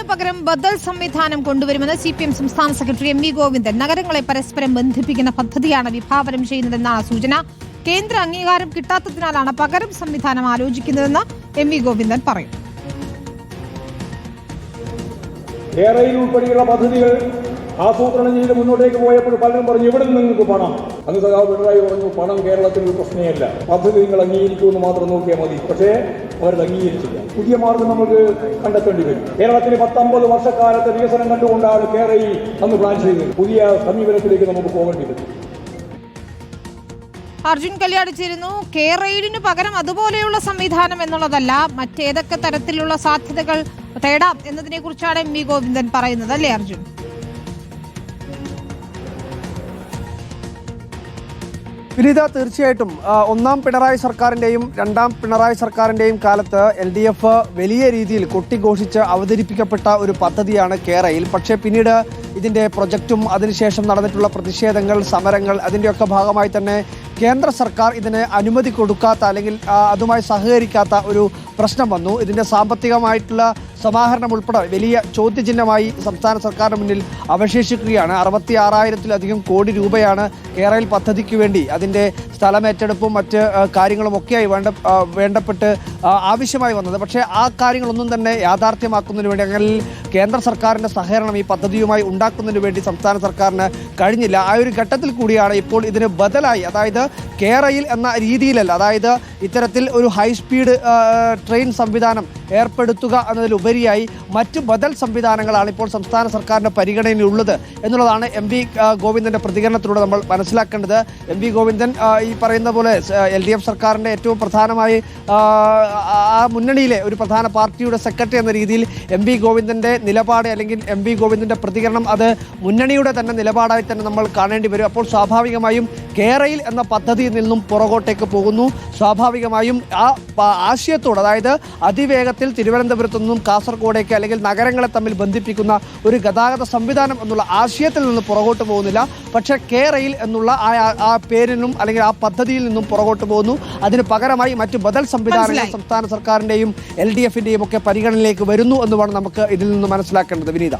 റെയിലിന് പകരം ബദൽ സംവിധാനം കൊണ്ടുവരുമെന്ന് CPM സംസ്ഥാന സെക്രട്ടറി MV ഗോവിന്ദൻ. നഗരങ്ങളെ പരസ്പരം ബന്ധിപ്പിക്കുന്ന പദ്ധതിയാണ് വിഭാവനം ചെയ്യുന്നതെന്നാണ് സൂചന. കേന്ദ്ര അംഗീകാരം കിട്ടാത്തതിനാലാണ് പകരം സംവിധാനം ആലോചിക്കുന്നതെന്ന് MV ഗോവിന്ദൻ പറയുന്നു. ഉൾപ്പെടെയുള്ള പദ്ധതികൾ ആസൂത്രണം ചെയ്ത് മുന്നോട്ടേക്ക് പോയപ്പോൾ പലരും പറഞ്ഞു ഇവിടെ നിന്ന് നിങ്ങൾക്ക് പണം. അന്ന് സഖാവ് പിണറായി പറഞ്ഞു പണം കേരളത്തിൽ ഒരു പ്രശ്നമല്ല, പദ്ധതി നിങ്ങൾ അംഗീകരിക്കുമെന്ന് മാത്രം നോക്കിയാൽ മതി. പക്ഷേ അവരത് അംഗീകരിച്ചില്ല. പുതിയ മാർഗം നമുക്ക് കണ്ടെത്തേണ്ടി വരും. കേരളത്തിന് 19 വർഷക്കാലത്തെ വികസനം കണ്ടുകൊണ്ടാണ് കേരളയിൽ അന്ന് പ്ലാൻ ചെയ്തത്. പുതിയ സമീപനത്തിലേക്ക് നമുക്ക് പോകേണ്ടി വരും. അർജുൻ കല്യാട് ചേരുന്നു. കേരളത്തിന് പകരം അതുപോലെയുള്ള സംവിധാനം എന്നുള്ളതല്ല, മറ്റേതൊക്കെ തരത്തിലുള്ള സാധ്യതകൾ തേടാം എന്നതിനെ കുറിച്ചാണ് MV ഗോവിന്ദൻ പറയുന്നത്, അല്ലേ അർജുൻ? വിനീത, തീർച്ചയായിട്ടും ഒന്നാം പിണറായി സർക്കാരിൻ്റെയും രണ്ടാം പിണറായി സർക്കാരിൻ്റെയും കാലത്ത് LDF വലിയ രീതിയിൽ കൊട്ടിഘോഷിച്ച് അവതരിപ്പിക്കപ്പെട്ട ഒരു പദ്ധതിയാണ് കേരയിൽ. പക്ഷേ പിന്നീട് ഇതിൻ്റെ പ്രൊജക്റ്റും അതിനുശേഷം നടന്നിട്ടുള്ള പ്രതിഷേധങ്ങൾ, സമരങ്ങൾ, അതിൻ്റെയൊക്കെ ഭാഗമായി തന്നെ കേന്ദ്ര സർക്കാർ ഇതിന് അനുമതി കൊടുക്കാത്ത അല്ലെങ്കിൽ അതുമായി സഹകരിക്കാത്ത ഒരു പ്രശ്നം വന്നു. ഇതിൻ്റെ സാമ്പത്തികമായിട്ടുള്ള സമാഹരണം ഉൾപ്പെടെ വലിയ ചോദ്യചിഹ്നമായി സംസ്ഥാന സർക്കാരിന് മുന്നിൽ അവശേഷിക്കുകയാണ്. 66,000-ലധികം കോടി രൂപയാണ് കേരള പദ്ധതിക്ക് വേണ്ടി അതിൻ്റെ സ്ഥലമേറ്റെടുപ്പും മറ്റ് കാര്യങ്ങളുമൊക്കെയായി വേണ്ടപ്പെട്ട് ആവശ്യമായി വന്നത്. പക്ഷേ ആ കാര്യങ്ങളൊന്നും തന്നെ യാഥാർത്ഥ്യമാക്കുന്നതിന് വേണ്ടി അല്ലെങ്കിൽ കേന്ദ്ര സർക്കാരിൻ്റെ സഹകരണം ഈ പദ്ധതിയുമായി ഉണ്ടാക്കുന്നതിന് വേണ്ടി സംസ്ഥാന സർക്കാരിന് കഴിഞ്ഞില്ല. ആ ഒരു ഘട്ടത്തിൽ കൂടിയാണ് ഇപ്പോൾ ഇതിന് ബദലായി, അതായത് കേരയിൽ എന്ന രീതിയിലല്ല, അതായത് ഇത്തരത്തിൽ ഒരു ഹൈസ്പീഡ് ട്രെയിൻ സംവിധാനം ഏർപ്പെടുത്തുക എന്നതിലുപരിയായി മറ്റ് ബദൽ സംവിധാനങ്ങളാണ് ഇപ്പോൾ സംസ്ഥാന സർക്കാരിൻ്റെ പരിഗണനയിലുള്ളത് എന്നുള്ളതാണ് MV ഗോവിന്ദൻ്റെ പ്രതികരണത്തിലൂടെ നമ്മൾ മനസ്സിലാക്കേണ്ടത്. MV ഗോവിന്ദൻ ഈ പറയുന്ന പോലെ LDF സർക്കാരിൻ്റെ ഏറ്റവും പ്രധാനമായി ആ മുന്നണിയിലെ ഒരു പ്രധാന പാർട്ടിയുടെ സെക്രട്ടറി എന്ന രീതിയിൽ MV ഗോവിന്ദൻ്റെ നിലപാട് അല്ലെങ്കിൽ MV ഗോവിന്ദൻ്റെ പ്രതികരണം അത് മുന്നണിയുടെ തന്നെ നിലപാടായി തന്നെ നമ്മൾ കാണേണ്ടി വരും. അപ്പോൾ സ്വാഭാവികമായും കേരയിൽ എന്ന പദ്ധതിയിൽ നിന്നും പുറകോട്ടേക്ക് പോകുന്നു. സ്വാഭാവികമായും ആ ആശയത്തോട്, അതായത് അതിവേഗത്തിൽ തിരുവനന്തപുരത്തു നിന്നും കാസർഗോഡേക്ക് അല്ലെങ്കിൽ നഗരങ്ങളെ തമ്മിൽ ബന്ധിപ്പിക്കുന്ന ഒരു ഗതാഗത സംവിധാനം എന്നുള്ള ആശയത്തിൽ നിന്ന് പുറകോട്ട് പോകുന്നില്ല. പക്ഷേ കേരയിൽ എന്നുള്ള ആ പേരിനും അല്ലെങ്കിൽ ആ പദ്ധതിയിൽ നിന്നും പുറകോട്ട് പോകുന്നു. അതിന് പകരമായി മറ്റ് ബദൽ സംവിധാനങ്ങൾ സംസ്ഥാന സർക്കാരിൻ്റെയും LDF-ൻ്റെയും ഒക്കെ പരിഗണനയിലേക്ക് വരുന്നു എന്ന് വേണം നമുക്ക് ഇതിൽ നിന്ന് മനസ്സിലാക്കേണ്ടത്. വിനീത.